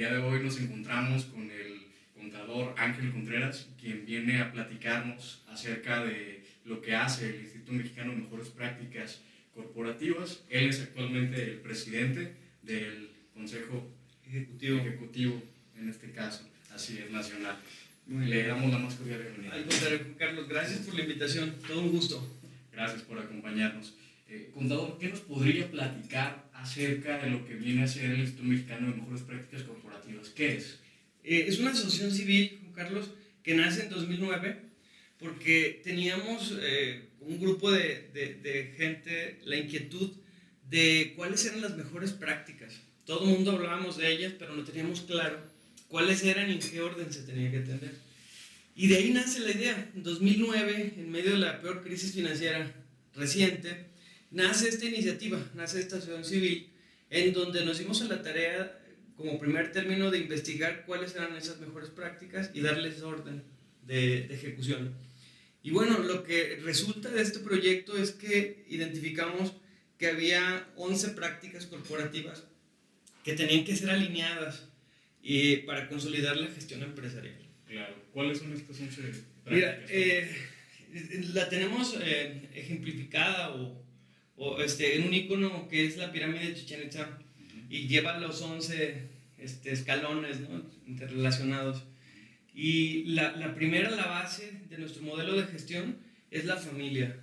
día de hoy nos encontramos con el contador Ángel Contreras, quien viene a platicarnos acerca de lo que hace el Instituto Mexicano de Mejores Prácticas Corporativas. Él es actualmente el presidente del Consejo Ejecutivo, en este caso, así es, nacional. Le damos la más cordial bienvenida. Al contrario, Carlos, gracias por la invitación, todo un gusto. Gracias por acompañarnos. Contador, ¿qué nos podría platicar acerca de lo que viene a ser el Instituto Mexicano de Mejores Prácticas Corporativas? ¿Qué es? Es una asociación civil, Carlos, que nace en 2009 porque teníamos un grupo de gente, la inquietud de cuáles eran las mejores prácticas. Todo el mundo hablábamos de ellas, pero no teníamos claro cuáles eran y en qué orden se tenía que atender. Y de ahí nace la idea. En 2009, en medio de la peor crisis financiera reciente, nace esta iniciativa, nace esta asociación civil, en donde nos dimos a la tarea, como primer término, de investigar cuáles eran esas mejores prácticas y darles orden de ejecución. Y bueno, lo que resulta de este proyecto es que identificamos que había 11 prácticas corporativas que tenían que ser alineadas para consolidar la gestión empresarial. Claro. ¿Cuáles son estas 11 prácticas? Mira, la tenemos ejemplificada en un icono que es la pirámide de Chichén Itzá, y lleva los 11 escalones, ¿no?, interrelacionados. Y la primera, la base de nuestro modelo de gestión es la familia.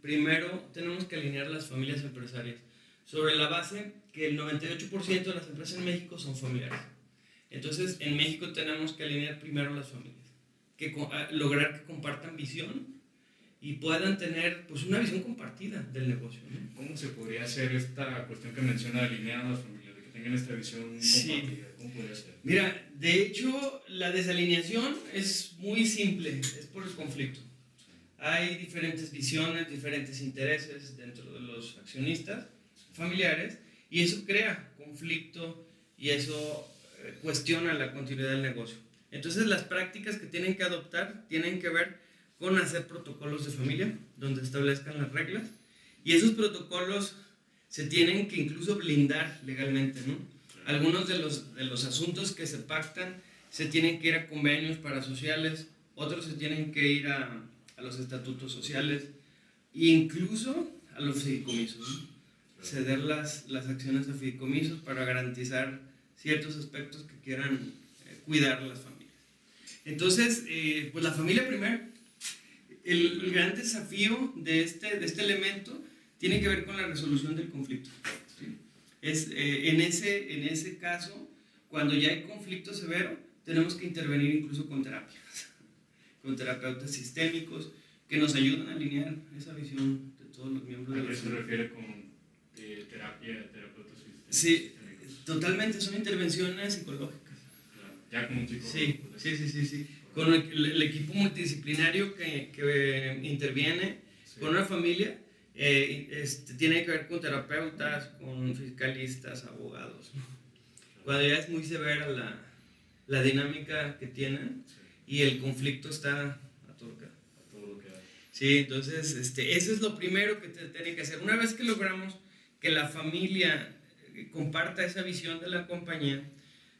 Primero tenemos que alinear las familias empresarias sobre la base que el 98% de las empresas en México son familiares. Entonces, en México tenemos que alinear primero las familias, lograr que compartan visión y puedan tener, pues, una visión compartida del negocio, ¿no? ¿Cómo se podría hacer esta cuestión que menciona de alinear a las familias, de que tengan esta visión compartida? ¿Cómo podría ser? Mira, de hecho, la desalineación es muy simple, es por el conflicto. Hay diferentes visiones, diferentes intereses dentro de los accionistas familiares, y eso crea conflicto y eso cuestiona la continuidad del negocio. Entonces, las prácticas que tienen que adoptar tienen que ver con hacer protocolos de familia donde establezcan las reglas, y esos protocolos se tienen que incluso blindar legalmente, ¿no? Algunos de los asuntos que se pactan se tienen que ir a convenios parasociales, otros se tienen que ir a los estatutos sociales e incluso a los fideicomisos, ¿no? Ceder las acciones a fideicomisos para garantizar ciertos aspectos que quieran cuidar las familias. Entonces, pues la familia primero. El gran desafío de este elemento tiene que ver con la resolución del conflicto, ¿sí? En ese caso, cuando ya hay conflicto severo, tenemos que intervenir incluso con terapias, con terapeutas sistémicos que nos ayudan a alinear esa visión de todos los miembros de la familia. ¿A qué se refiere con terapeutas sistémicos? Sí, totalmente, son intervenciones psicológicas. Claro. Ya con un psicólogo. Sí. Con el equipo multidisciplinario que interviene, sí, con una familia, tiene que ver con terapeutas, con fiscalistas, abogados. Cuando ya es muy severa la dinámica que tienen, sí, y el conflicto está a todo lo que da. Sí, entonces eso es lo primero que tiene que hacer. Una vez que logramos que la familia comparta esa visión de la compañía,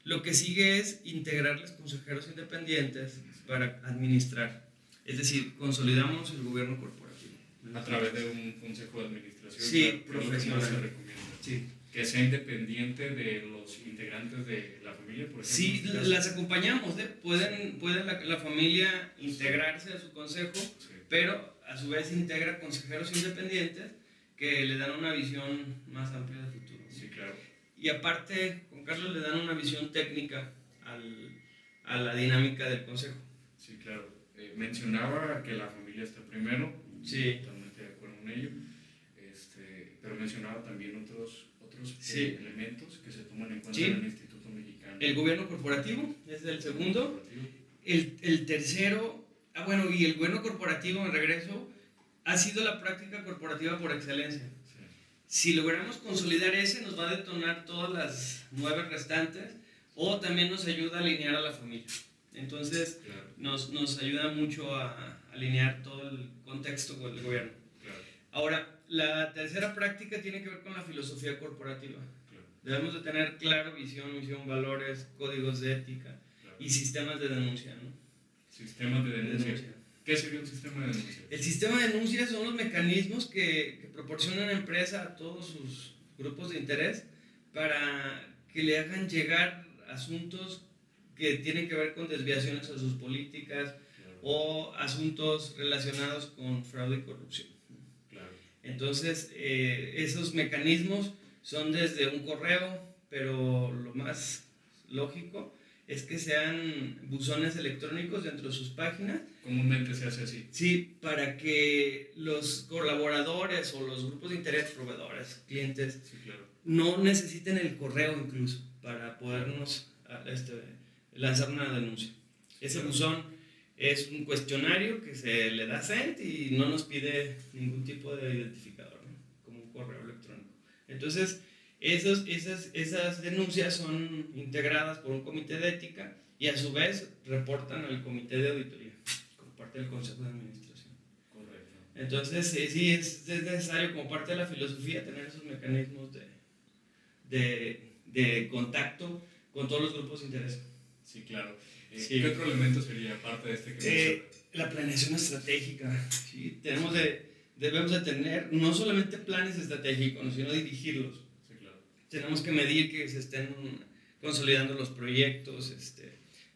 lo que sigue es integrarles consejeros independientes para administrar. Es decir, consolidamos el gobierno corporativo. A través de un consejo de administración. Sí, profesional. Se recomienda. Sí. Que sea independiente de los integrantes de la familia, por ejemplo. Sí, las acompañamos. Puede la familia integrarse a su consejo, sí, pero a su vez integra consejeros independientes que le dan una visión más amplia del futuro. Sí, claro. Y aparte, con Carlos, le dan una visión técnica a la dinámica del consejo. Sí, claro. Mencionaba que la familia está primero. Sí. Totalmente de acuerdo con ello. Pero mencionaba también otros sí, elementos que se toman en cuenta, sí, en el Instituto Mexicano. El gobierno corporativo es el segundo. El tercero, y el gobierno corporativo, en regreso, ha sido la práctica corporativa por excelencia. Sí. Si logramos consolidar ese, nos va a detonar todas las 9 restantes, o también nos ayuda a alinear a la familia. Entonces, claro, nos ayuda mucho a alinear todo el contexto del gobierno. Claro. Ahora, la tercera práctica tiene que ver con la filosofía corporativa. Claro. Debemos de tener claro visión, misión, valores, códigos de ética y sistemas de denuncia, ¿no? Sistemas de denuncia. ¿Qué sería un sistema de denuncia? El sistema de denuncia son los mecanismos que proporciona la empresa a todos sus grupos de interés para que le hagan llegar asuntos que tienen que ver con desviaciones a sus políticas o asuntos relacionados con fraude y corrupción. Entonces, esos mecanismos son desde un correo, pero lo más lógico es que sean buzones electrónicos dentro de sus páginas. Comúnmente se hace así. Sí, para que los colaboradores o los grupos de interés, proveedores, clientes, sí, claro, no necesiten el correo incluso para podernos lanzar una denuncia. Ese buzón es un cuestionario que se le da send y no nos pide ningún tipo de identificador, ¿no? Como un correo electrónico. Entonces, esas denuncias son integradas por un comité de ética y a su vez reportan al comité de auditoría como parte del consejo de administración. Correcto. Entonces, sí, es necesario como parte de la filosofía tener esos mecanismos de contacto con todos los grupos de interés. Sí, claro. Sí. ¿Qué otro elemento sería parte de este que la planeación estratégica. ¿Sí? Debemos de tener no solamente planes estratégicos, sino dirigirlos. Sí, claro. Tenemos que medir que se estén consolidando los proyectos,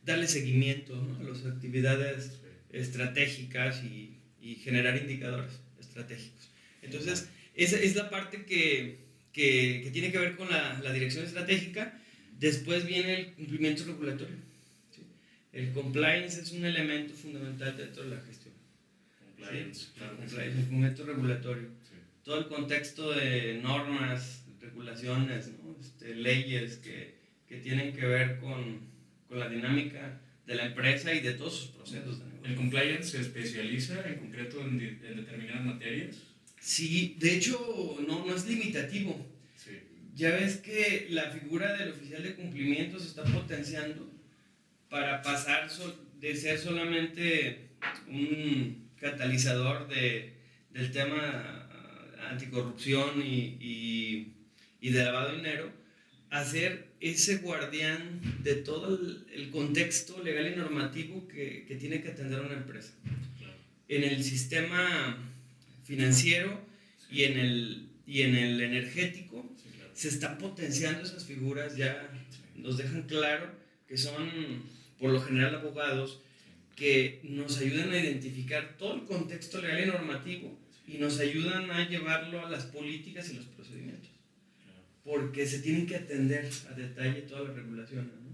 darle seguimiento, ¿no?, a las actividades estratégicas y generar indicadores estratégicos. Entonces, esa es la parte que tiene que ver con la dirección estratégica. Después viene el cumplimiento regulatorio. ¿Sí? El compliance es un elemento fundamental dentro de la gestión. Compliance, ¿sí? Claro, el cumplimiento regulatorio. Sí. Todo el contexto de normas, regulaciones, ¿no? Leyes que tienen que ver con la dinámica de la empresa y de todos sus procesos de negocio. ¿El compliance se especializa en concreto en determinadas materias? Sí, de hecho no es limitativo. Sí. Ya ves que la figura del oficial de cumplimiento se está potenciando para pasar de ser solamente un catalizador del tema anticorrupción y de lavado de dinero, a ser ese guardián de todo el contexto legal y normativo que tiene que atender una empresa. Claro. En el sistema financiero sí. y en el energético, sí, claro, se están potenciando esas figuras, ya sí. nos dejan claro que son por lo general abogados que nos ayudan a identificar todo el contexto legal y normativo y nos ayudan a llevarlo a las políticas y los procedimientos, porque se tienen que atender a detalle todas las regulaciones, ¿no?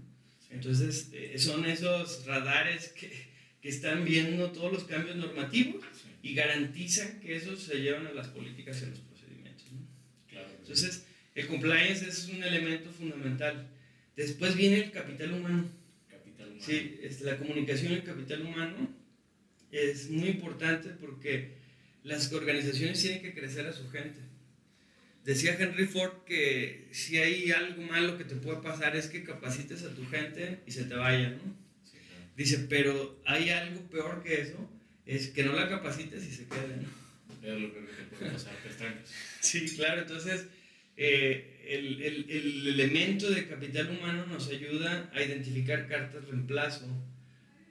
Entonces son esos radares que están viendo todos los cambios normativos y garantizan que esos se llevan a las políticas y a los procedimientos, ¿no? Claro. Entonces el compliance es un elemento fundamental. Después viene el capital humano. Sí, la comunicación y el capital humano es muy importante porque las organizaciones tienen que crecer a su gente. Decía Henry Ford que si hay algo malo que te puede pasar es que capacites a tu gente y se te vaya, ¿no? Sí, claro. Dice, pero hay algo peor que eso, es que no la capacites y se quede, ¿no? Es lo que te puede pasar, te estancas. Sí, claro, entonces el elemento de capital humano nos ayuda a identificar cartas reemplazo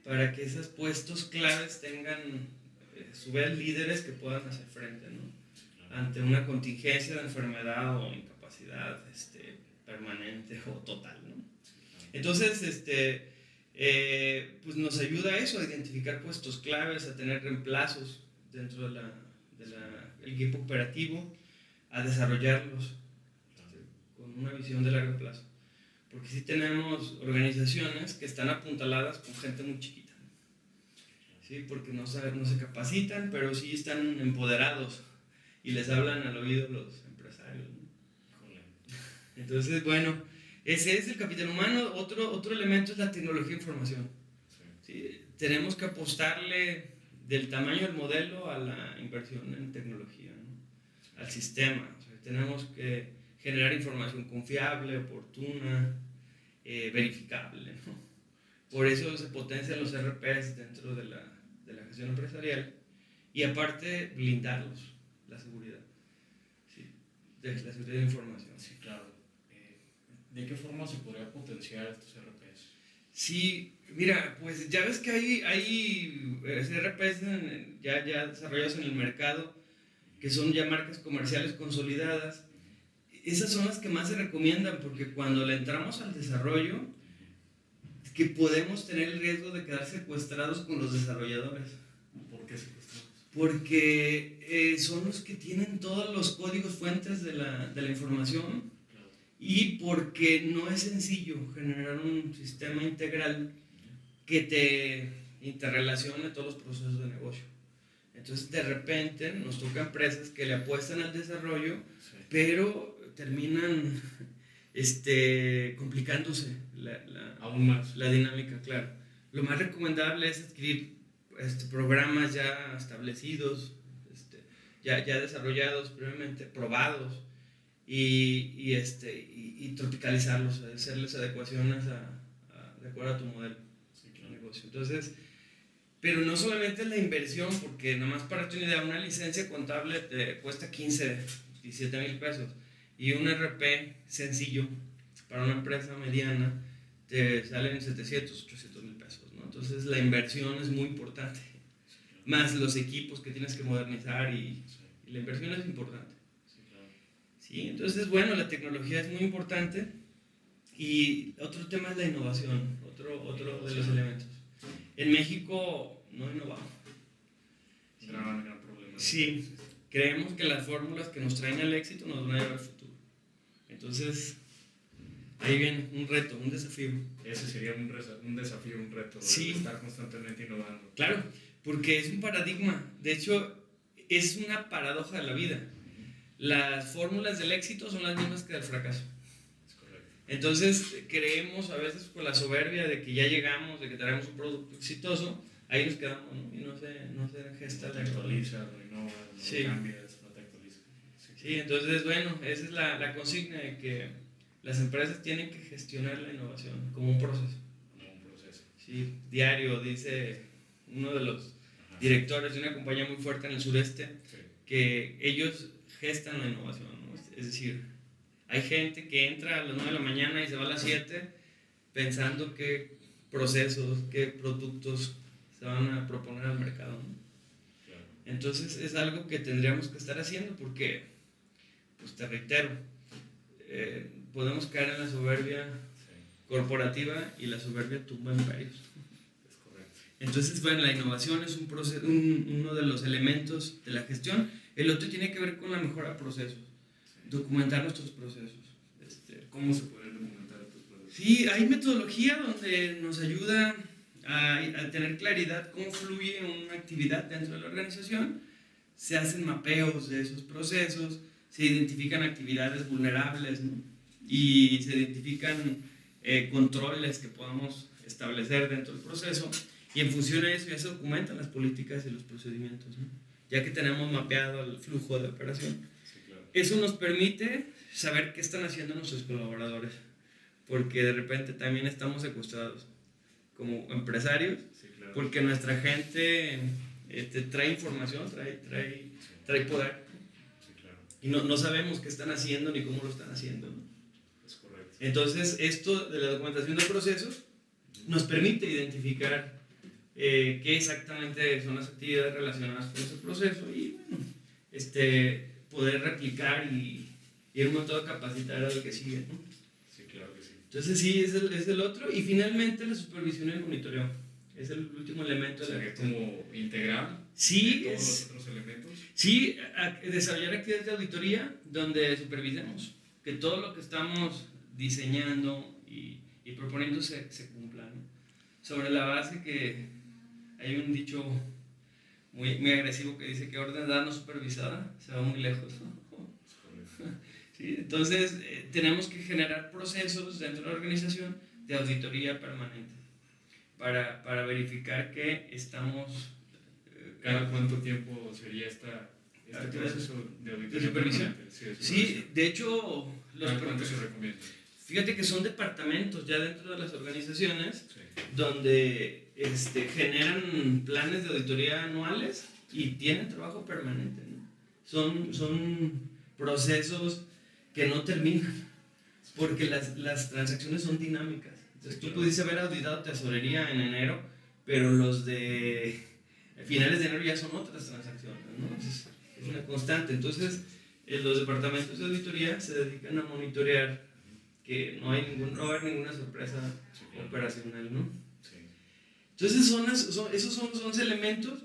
para que esos puestos claves tengan a su vez líderes que puedan hacer frente, ¿no?, ante una contingencia de enfermedad o incapacidad permanente o total, ¿no? Entonces, pues nos ayuda a eso, a identificar puestos claves, a tener reemplazos dentro del equipo operativo, a desarrollarlos con una visión de largo plazo. Porque sí tenemos organizaciones que están apuntaladas con gente muy chiquita, ¿sí? Porque no se capacitan, pero sí están empoderados y les hablan al oído los empresarios, ¿no? Entonces, bueno, ese es el capital humano. Otro elemento es la tecnología de información. ¿Sí? Tenemos que apostarle del tamaño del modelo a la inversión en tecnología, ¿no?, al sistema. O sea, tenemos que generar información confiable, oportuna, verificable, ¿no? Por eso se potencian los RPs dentro de la gestión empresarial y aparte blindarlos, la seguridad, ¿sí?, de la seguridad de información. Sí, claro. ¿De qué forma se podría potenciar estos RPs? Sí, mira, pues ya ves que hay RPs ya desarrollados en el mercado, que son ya marcas comerciales consolidadas. Esas son las que más se recomiendan porque cuando le entramos al desarrollo, que podemos tener el riesgo de quedar secuestrados con los desarrolladores. ¿Por qué secuestrados? Porque son los que tienen todos los códigos fuentes de la información, Claro. y porque no es sencillo generar un sistema integral que te interrelacione todos los procesos de negocio. Entonces de repente nos toca empresas que le apuestan al desarrollo, sí, pero terminan complicándose aún más la dinámica, claro. Lo más recomendable es adquirir programas ya establecidos, ya desarrollados previamente, probados, y tropicalizarlos, hacerles adecuaciones de acuerdo a tu modelo, sí, claro, de negocio. Entonces, pero no solamente es la inversión, porque nomás para darte una idea, una licencia contable te cuesta 15, 17 mil pesos, y un RP sencillo para una empresa mediana te salen 700, 800 mil pesos, ¿no? Entonces la inversión es muy importante, más los equipos que tienes que modernizar, y la inversión es importante. Sí, entonces, bueno, la tecnología es muy importante, y otro tema es la innovación, otro de los elementos. En México no innovamos. Gran problema. Sí, creemos que las fórmulas que nos traen al éxito nos van a llevar al futuro. Entonces, ahí viene un reto, un desafío. Ese sería un desafío, un reto, sí, estar constantemente innovando. Claro, porque es un paradigma. De hecho, es una paradoja de la vida. Las fórmulas del éxito son las mismas que del fracaso. Es correcto. Entonces, creemos a veces con la soberbia de que ya llegamos, de que tenemos un producto exitoso, ahí nos quedamos, ¿no? Y no se gesta. No te actualizas, no innovas, no sí, cambias, no te actualizas. Sí, entonces, bueno, esa es la consigna de que las empresas tienen que gestionar la innovación como un proceso. Como un proceso. Sí, diario, dice uno de los directores de una compañía muy fuerte en el sureste, sí, que ellos gestan la innovación, ¿no? Es decir, hay gente que entra a las 9 de la mañana y se va a las 7 pensando qué procesos, qué productos se van a proponer al mercado, ¿no? Claro. Entonces es algo que tendríamos que estar haciendo porque, pues te reitero, podemos caer en la soberbia, sí, corporativa, y la soberbia tumba imperios. Es correcto. Entonces, bueno, la innovación es uno de los elementos de la gestión. El otro tiene que ver con la mejora de procesos, sí, documentar nuestros procesos. ¿Cómo se pueden documentar estos procesos? Sí, hay metodología donde nos ayuda a tener claridad cómo fluye una actividad dentro de la organización. Se hacen mapeos de esos procesos, se identifican actividades vulnerables, ¿no? Y se identifican controles que podamos establecer dentro del proceso, y en función de eso ya se documentan las políticas y los procedimientos, ¿no? Ya que tenemos mapeado el flujo de operación. Sí, claro. Eso nos permite saber qué están haciendo nuestros colaboradores, porque de repente también estamos secuestrados como empresarios, sí, claro, porque nuestra gente trae información, trae poder, sí, claro, y no sabemos qué están haciendo ni cómo lo están haciendo, ¿no? Es correcto. Entonces, esto de la documentación de procesos nos permite identificar qué exactamente son las actividades relacionadas con ese proceso, y bueno, poder replicar y ir un montón a capacitar al que sigue, ¿no? Sí, claro que sí. Entonces sí, es el otro, y finalmente la supervisión y el monitoreo es el último elemento de la gestión. ¿Como integral? Sí, todos los otros elementos. Sí, desarrollar actividades de auditoría donde supervisemos que todo lo que estamos diseñando y proponiendo se cumpla, ¿no? Sobre la base que hay un dicho muy, muy agresivo que dice que orden dada no supervisada se va muy lejos, ¿no? Sí, entonces tenemos que generar procesos dentro de la organización de auditoría permanente para verificar que estamos... ¿Cada cuánto tiempo sería este proceso de auditoría? ¿De supervisión? Sí, de hecho... ¿Cuánto se recomienda? Fíjate que son departamentos ya dentro de las organizaciones, sí, donde generan planes de auditoría anuales y tienen trabajo permanente, ¿no? Son procesos que no terminan. porque las transacciones son dinámicas. Entonces tú pudiste haber auditado tesorería en enero, pero los de finales de enero ya son otras transacciones, ¿no? Entonces, es una constante. Entonces, los departamentos de auditoría se dedican a monitorear que no va a haber ninguna sorpresa operacional, ¿no? Sí. Entonces, esos son los 11 elementos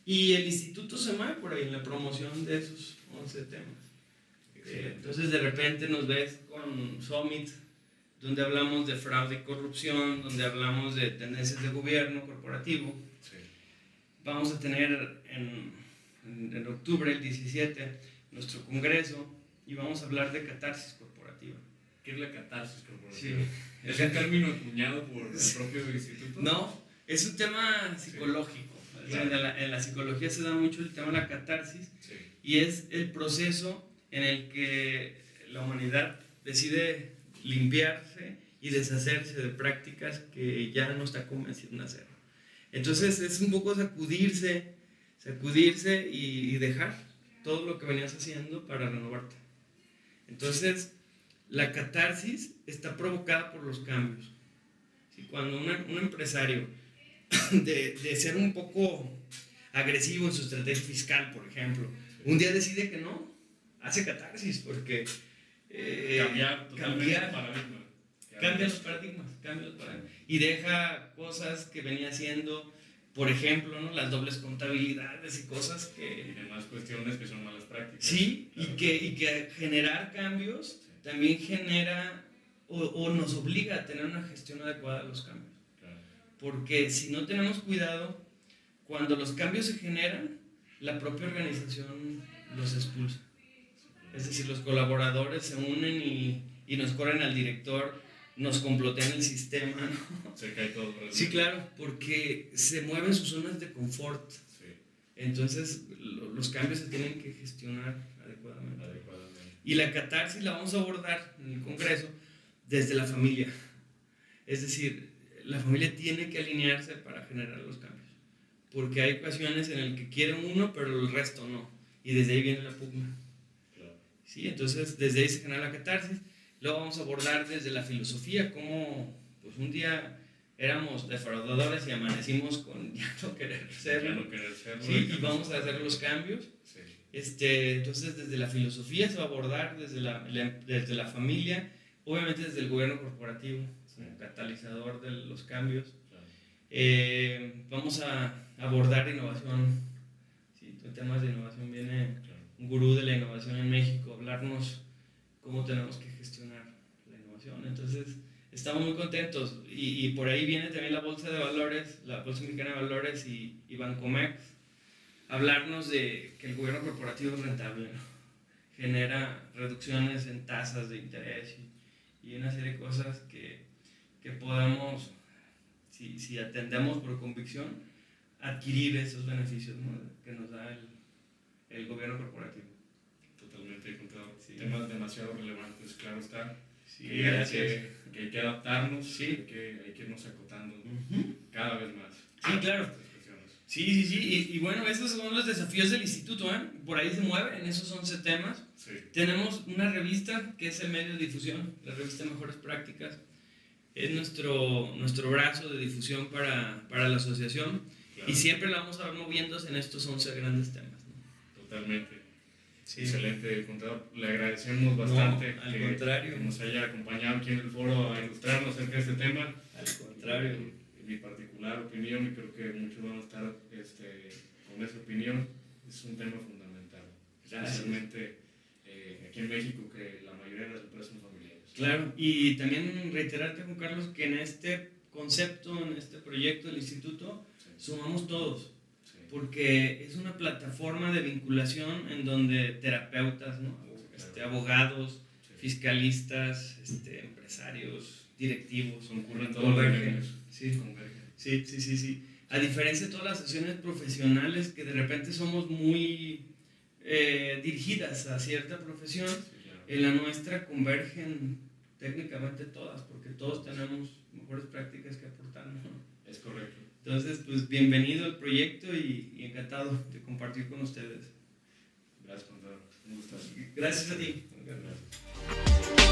y el instituto se mueve por ahí en la promoción de esos 11 temas. Entonces, de repente nos ves con Summit, donde hablamos de fraude y corrupción, donde hablamos de tendencias de gobierno corporativo. Sí. Vamos a tener en octubre, el 17, nuestro congreso y vamos a hablar de catarsis corporativa. ¿Qué es la catarsis corporativa? Sí. ¿Es un término acuñado por el propio instituto? No, es un tema psicológico. Sí. Claro. En la psicología se da mucho el tema de la catarsis, sí, y es el proceso en el que la humanidad decide limpiarse y deshacerse de prácticas que ya no está convencido en hacer. Entonces es un poco sacudirse y dejar todo lo que venías haciendo para renovarte. Entonces la catarsis está provocada por los cambios. ¿Sí? Cuando un empresario de ser un poco agresivo en su estrategia fiscal, por ejemplo, un día decide que no, hace catarsis porque cambiar paradigma. Cambia los paradigmas y deja cosas que venía haciendo, por ejemplo, ¿no? Las dobles contabilidades y cosas que... Y demás cuestiones que son malas prácticas. Sí, claro. y que generar cambios también genera o nos obliga a tener una gestión adecuada de los cambios. Claro. Porque si no tenemos cuidado, cuando los cambios se generan, la propia organización los expulsa. Es decir, los colaboradores se unen y nos corren al director, nos complotean el sistema, ¿no? Se cae todo. Sí, claro, porque se mueven sus zonas de confort. Sí. Entonces, los cambios se tienen que gestionar adecuadamente. Y la catarsis la vamos a abordar en el Congreso desde la familia. Es decir, la familia tiene que alinearse para generar los cambios. Porque hay ocasiones en las que quieren uno, pero el resto no. Y desde ahí viene la pugna. Claro. Sí, entonces, desde ahí se genera la catarsis. Luego vamos a abordar desde la filosofía, cómo pues un día éramos defraudadores y amanecimos con ya no querer serlo. Sí, y vamos a hacer los cambios. Sí. Entonces, desde la filosofía se va a abordar, desde la familia, obviamente desde el gobierno corporativo, como catalizador de los cambios. Claro. Vamos a abordar innovación. Sí, en temas de innovación viene un gurú de la innovación en México a hablarnos cómo tenemos que gestionar la innovación. Entonces, estamos muy contentos. Y por ahí viene también la Bolsa de Valores, la Bolsa Mexicana de Valores y Bancomex, hablarnos de que el gobierno corporativo es rentable, ¿no? Genera reducciones en tasas de interés y una serie de cosas que podamos, si atendemos por convicción, adquirir esos beneficios, ¿no? Que nos da el gobierno corporativo. Totalmente, contador. Sí. Temas demasiado relevantes, claro está. Sí, que hay que adaptarnos, sí, que hay que irnos acotando cada vez más. Sí, claro. Sí. Y bueno, esos son los desafíos del instituto, ¿eh? Por ahí se mueven esos 11 temas. Sí. Tenemos una revista que es el medio de difusión, la revista Mejores Prácticas. Es nuestro brazo de difusión para la asociación. Claro. Y siempre la vamos a ver moviéndose en estos 11 grandes temas, ¿no? Totalmente. Sí. Excelente, contador. Le agradecemos bastante que nos haya acompañado aquí en el foro a ilustrarnos acerca de este tema. Al contrario. En mi particular opinión, y creo que muchos van a estar con esa opinión, es un tema fundamental. Especialmente aquí en México, que la mayoría de las empresas son familiares. Claro, y también reiterarte, Juan Carlos, que en este concepto, en este proyecto del instituto, sumamos todos. Porque es una plataforma de vinculación en donde terapeutas, ¿no? Abogados, fiscalistas, empresarios, directivos, concurren todos los gremios. Sí. A diferencia de todas las sesiones profesionales que de repente somos muy dirigidas a cierta profesión, en la nuestra convergen técnicamente todas, porque todos tenemos mejores prácticas que aportar, ¿no? Es correcto. Entonces, pues bienvenido al proyecto y encantado de compartir con ustedes. Gracias, contador. Un gusto. Gracias a ti. Gracias.